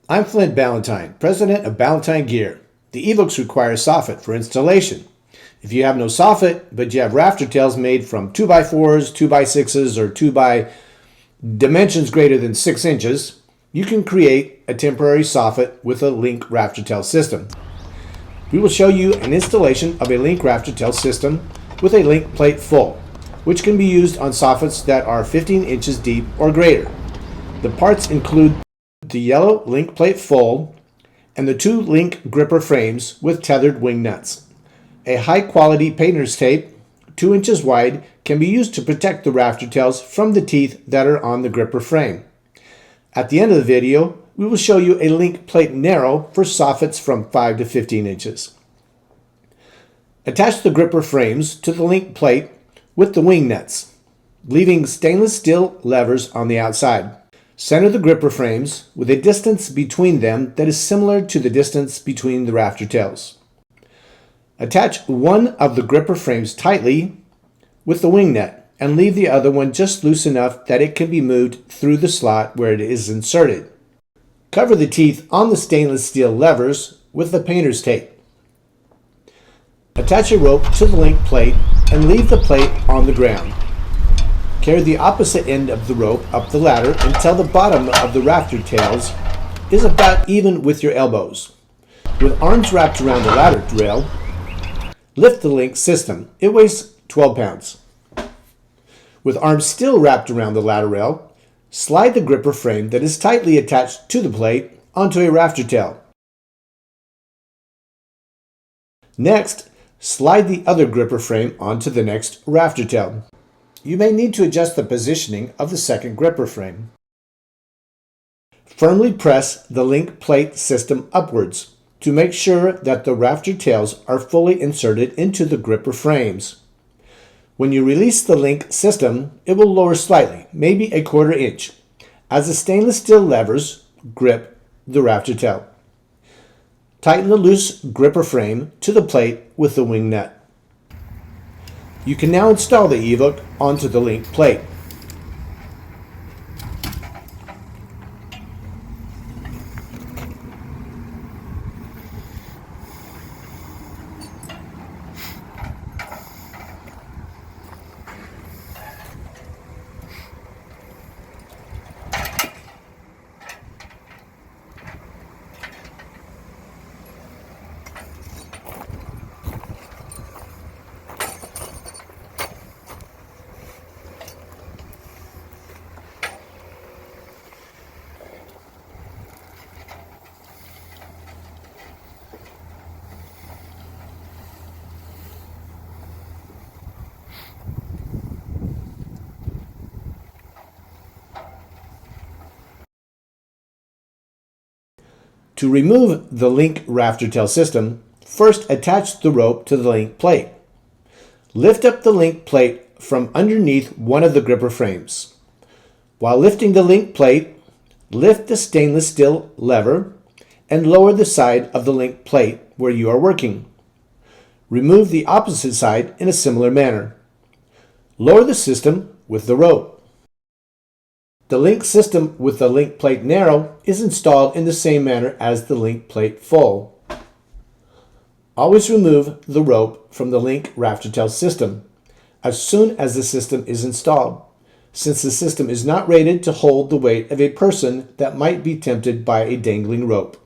I'm Flint Ballantyne, president of Ballantyne Gear. The Eveooks require soffit for installation. If you have no soffit, but you have rafter tails made from 2x4s, 2x6s, or 2x dimensions greater than 6 inches, you can create a temporary soffit with a Lynk Rafter Tail system. We will show you an installation of a Lynk Rafter Tail system with a link plate full, which can be used on soffits that are 15 inches deep or greater. The parts include the yellow link plate full and the 2 link gripper frames with tethered wing nuts. A high-quality painter's tape, 2 inches wide, can be used to protect the rafter tails from the teeth that are on the gripper frame. At the end of the video, we will show you a link plate narrow for soffits from 5 to 15 inches. Attach the gripper frames to the link plate with the wing nuts, leaving stainless steel levers on the outside. Center the gripper frames with a distance between them that is similar to the distance between the rafter tails. Attach one of the gripper frames tightly with the wing nut and leave the other one just loose enough that it can be moved through the slot where it is inserted. Cover the teeth on the stainless steel levers with the painter's tape. Attach a rope to the link plate and leave the plate on the ground. Carry the opposite end of the rope up the ladder until the bottom of the rafter tails is about even with your elbows. With arms wrapped around the ladder rail, lift the link system. It weighs 12 pounds. With arms still wrapped around the ladder rail, slide the gripper frame that is tightly attached to the plate onto a rafter tail. Next, slide the other gripper frame onto the next rafter tail. You may need to adjust the positioning of the second gripper frame. Firmly press the link plate system upwards to make sure that the rafter tails are fully inserted into the gripper frames. When you release the link system, it will lower slightly, maybe a 1/4 inch, as the stainless steel levers grip the rafter tail. Tighten the loose gripper frame to the plate with the wing nut. You can now install the Eveook onto the link plate. To remove the link rafter tail system, first attach the rope to the link plate. Lift up the link plate from underneath one of the gripper frames. While lifting the link plate, lift the stainless steel lever and lower the side of the link plate where you are working. Remove the opposite side in a similar manner. Lower the system with the rope. The link system with the link plate narrow is installed in the same manner as the link plate full. Always remove the rope from the link rafter tail system as soon as the system is installed, since the system is not rated to hold the weight of a person that might be tempted by a dangling rope.